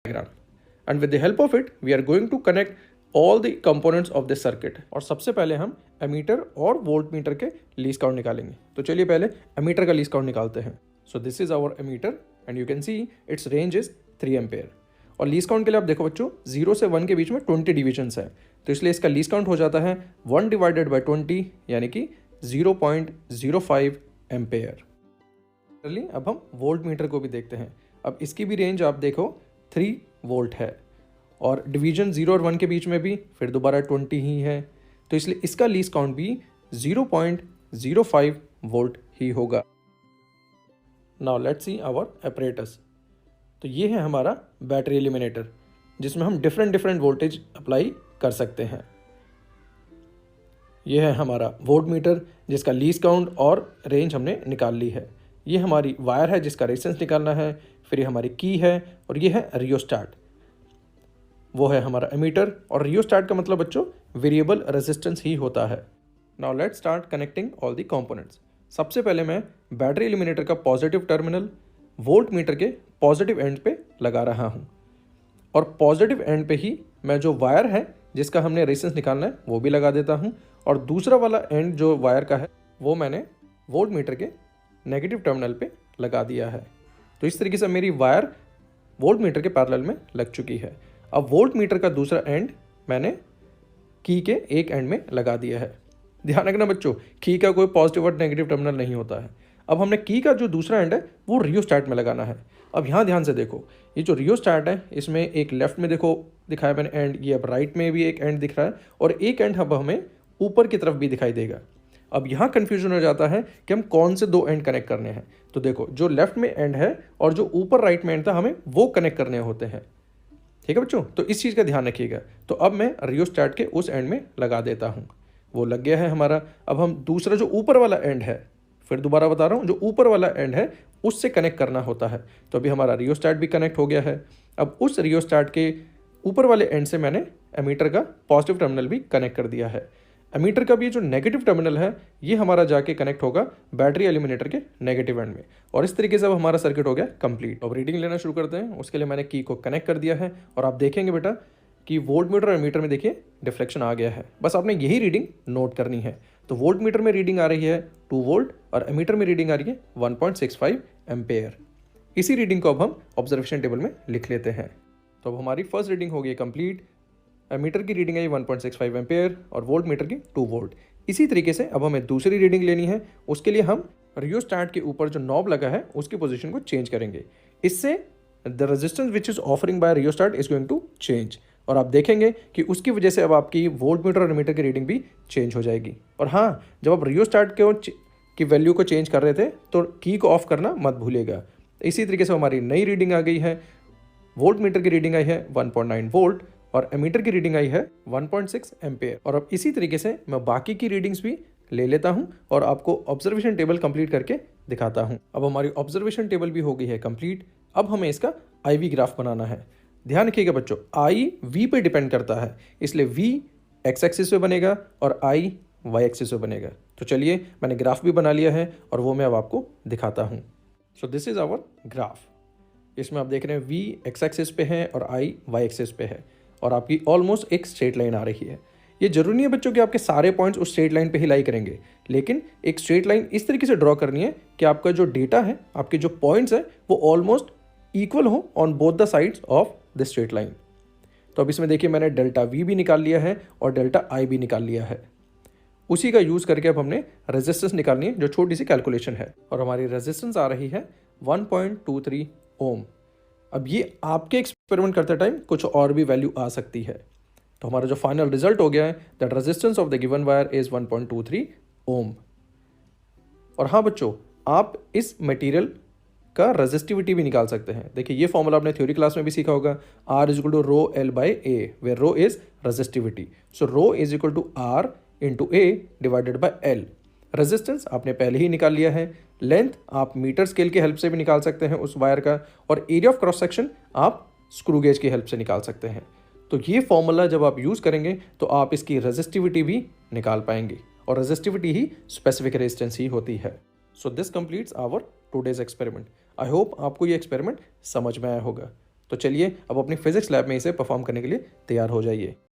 diagram, and with the help of it we are going to connect all the components of this circuit। और सबसे पहले हम ammeter और volt meter के least count निकालेंगे। तो चलिए पहले एमीटर का लीस्ट काउंट निकालते हैं। So this is our ammeter and you can see its range is 3 ampere. और लीस्ट काउंट के लिए आप देखो बच्चों 0 से 1 के बीच में 20 डिविजन्स है, तो इसलिए इसका लीस्ट काउंट हो जाता है 1 डिवाइडेड बाई 20 यानी कि 0.05 एम्पेयर। चलिए अब हम वोल्ट मीटर को भी देखते हैं। अब इसकी भी रेंज आप देखो 3 वोल्ट है और डिवीजन 0 और 1 के बीच में भी फिर दोबारा 20 ही है, तो इसलिए इसका लीस्ट काउंट भी 0.05 वोल्ट ही होगा। Now let's see our apparatus। तो ये है हमारा बैटरी एलिमिनेटर जिसमें हम डिफरेंट वोल्टेज अप्लाई कर सकते हैं। ये है हमारा वोल्ट मीटर जिसका लीस्ट काउंट और रेंज हमने निकाल ली है। ये हमारी वायर है जिसका रेजिस्टेंस निकालना है, फिर ये हमारी की है और ये है रियोस्टाट, वो है हमारा एमीटर। और रियोस्टाट का मतलब बच्चों वेरिएबल रेजिस्टेंस ही होता है। Now let's start connecting all the components. सबसे पहले मैं बैटरी एलिमिनेटर का पॉजिटिव टर्मिनल वोल्ट मीटर के पॉजिटिव एंड पे लगा रहा हूँ, और पॉजिटिव एंड पे ही मैं जो वायर है जिसका हमने रेजिस्टेंस निकालना है वो भी लगा देता हूँ, और दूसरा वाला एंड जो वायर का है वो मैंने वोल्ट मीटर के नेगेटिव टर्मिनल पे लगा दिया है। तो इस तरीके से मेरी वायर वोल्ट मीटर के पैरेलल में लग चुकी है। अब वोल्ट मीटर का दूसरा एंड मैंने की के एक एंड में लगा दिया है। ध्यान रखना बच्चों, की का कोई पॉजिटिव और नेगेटिव टर्मिनल नहीं होता है। अब हमने की का जो दूसरा एंड है वो रियोस्टाट में लगाना है। अब यहाँ ध्यान से देखो, ये जो रियोस्टाट है इसमें एक लेफ्ट में देखो दिखाया मैंने एंड, ये अब राइट में भी एक एंड दिख रहा है और एक एंड अब हमें ऊपर की तरफ भी दिखाई देगा। अब यहाँ कन्फ्यूजन हो जाता है कि हम कौन से 2 एंड कनेक्ट करने हैं। तो देखो जो लेफ्ट में एंड है और जो ऊपर राइट में एंड था हमें वो कनेक्ट करने होते हैं, ठीक है बच्चों। तो इस चीज़ का ध्यान रखिएगा। तो अब मैं रियोस्टाट के उस एंड में लगा देता हूँ, वो लग गया है हमारा। अब हम दूसरा जो ऊपर वाला एंड है, फिर दोबारा बता रहा हूँ, जो ऊपर वाला एंड है उससे कनेक्ट करना होता है। तो अभी हमारा रियोस्टाट भी कनेक्ट हो गया है। अब उस रियोस्टाट के ऊपर वाले एंड से मैंने एमीटर का पॉजिटिव टर्मिनल भी कनेक्ट कर दिया है। एमीटर का भी जो नेगेटिव टर्मिनल है ये हमारा जाके कनेक्ट होगा बैटरी एलिमिनेटर के नेगेटिव एंड में, और इस तरीके से अब हमारा सर्किट हो गया कंप्लीट। अब रीडिंग लेना शुरू करते हैं। उसके लिए मैंने की को कनेक्ट कर दिया है और आप देखेंगे बेटा कि वोल्ट मीटर और मीटर में देखिए डिफ्लेक्शन आ गया है। बस आपने यही रीडिंग नोट करनी है। तो वोल्ट मीटर में रीडिंग आ रही है 2 वोल्ट और एमीटर में रीडिंग आ रही है 1.65 एम्पेयर। इसी रीडिंग को अब हम ऑब्जर्वेशन टेबल में लिख लेते हैं। तो अब हमारी फर्स्ट रीडिंग हो गई कंप्लीट। एमीटर की रीडिंग आई 1.65 एम्पेयर और वोल्ट मीटर की 2 वोल्ट। इसी तरीके से अब हमें दूसरी रीडिंग लेनी है। उसके लिए हम रियोस्टाट के ऊपर जो नॉब लगा है उसकी पोजीशन को चेंज करेंगे। इससे the resistance which is offering by rheostat is going to change, और आप देखेंगे कि उसकी वजह से अब आपकी वोल्ट मीटर और एमीटर की रीडिंग भी चेंज हो जाएगी। और हाँ, जब आप रियोस्टाट की वैल्यू को चेंज कर रहे थे तो की को ऑफ करना मत भूलिएगा। इसी तरीके से हमारी नई रीडिंग आ गई है। वोल्ट मीटर की रीडिंग आई है 1.9 वोल्ट और एमीटर की रीडिंग आई है 1.6 एम्पेयर। और अब इसी तरीके से मैं बाकी की रीडिंग्स भी ले लेता हूं और आपको ऑब्जर्वेशन टेबल कंप्लीट करके दिखाता हूं। अब हमारी ऑब्जर्वेशन टेबल भी हो गई है कंप्लीट। अब हमें इसका IV ग्राफ बनाना है। ध्यान रखिएगा बच्चों, I V पे डिपेंड करता है, इसलिए V X एक्सिस पे बनेगा और I Y एक्सिस पे बनेगा। तो चलिए मैंने ग्राफ भी बना लिया है और वो मैं अब आपको दिखाता हूँ। So this is our graph. इसमें आप देख रहे हैं V X एक्सिस पे है और I Y एक्सिस पे है, और आपकी ऑलमोस्ट एक स्ट्रेट लाइन आ रही है। ये जरूरी नहीं है बच्चों कि आपके सारे पॉइंट्स उस स्ट्रेट लाइन पे ही लाई करेंगे, लेकिन एक स्ट्रेट लाइन इस तरीके से ड्रॉ करनी है कि आपका जो डेटा है, आपके जो पॉइंट्स है वो ऑलमोस्ट इक्वल हो on both the sides of the straight line. तो अब इसमें देखिए मैंने डेल्टा V भी निकाल लिया है और डेल्टा I भी निकाल लिया है। उसी का यूज़ करके अब हमने रेजिस्टेंस निकालनी है, जो छोटी सी कैलकुलेशन है, और हमारी रेजिस्टेंस आ रही है 1.23 ओम। अब ये आपके एक्सपेरिमेंट करते टाइम कुछ और भी वैल्यू आ सकती है। तो हमारा जो फाइनल रिजल्ट हो गया है that resistance of the given wire is 1.23 ओम। और हाँ बच्चों, आप इस मटेरियल का रेजिस्टिविटी भी निकाल सकते हैं। देखिए ये फॉर्मूला आपने थ्योरी क्लास में भी सीखा होगा, R is equal to rho L by A, where rho is resistivity. So rho is equal to R into A divided by L। Resistance आपने पहले ही निकाल लिया है। लेंथ आप मीटर स्केल की हेल्प से भी निकाल सकते हैं उस वायर का, और एरिया ऑफ क्रॉस सेक्शन आप स्क्रू गेज की हेल्प से निकाल सकते हैं। तो ये फॉर्मूला जब आप यूज़ करेंगे तो आप इसकी रेजिस्टिविटी भी निकाल पाएंगे, और रेजिस्टिविटी ही स्पेसिफिक रेजिस्टेंस ही होती है। So this completes our today's experiment. I hope आपको ये एक्सपेरिमेंट समझ में आया होगा। तो चलिए अब अपनी फिजिक्स लैब में इसे परफॉर्म करने के लिए तैयार हो जाइए।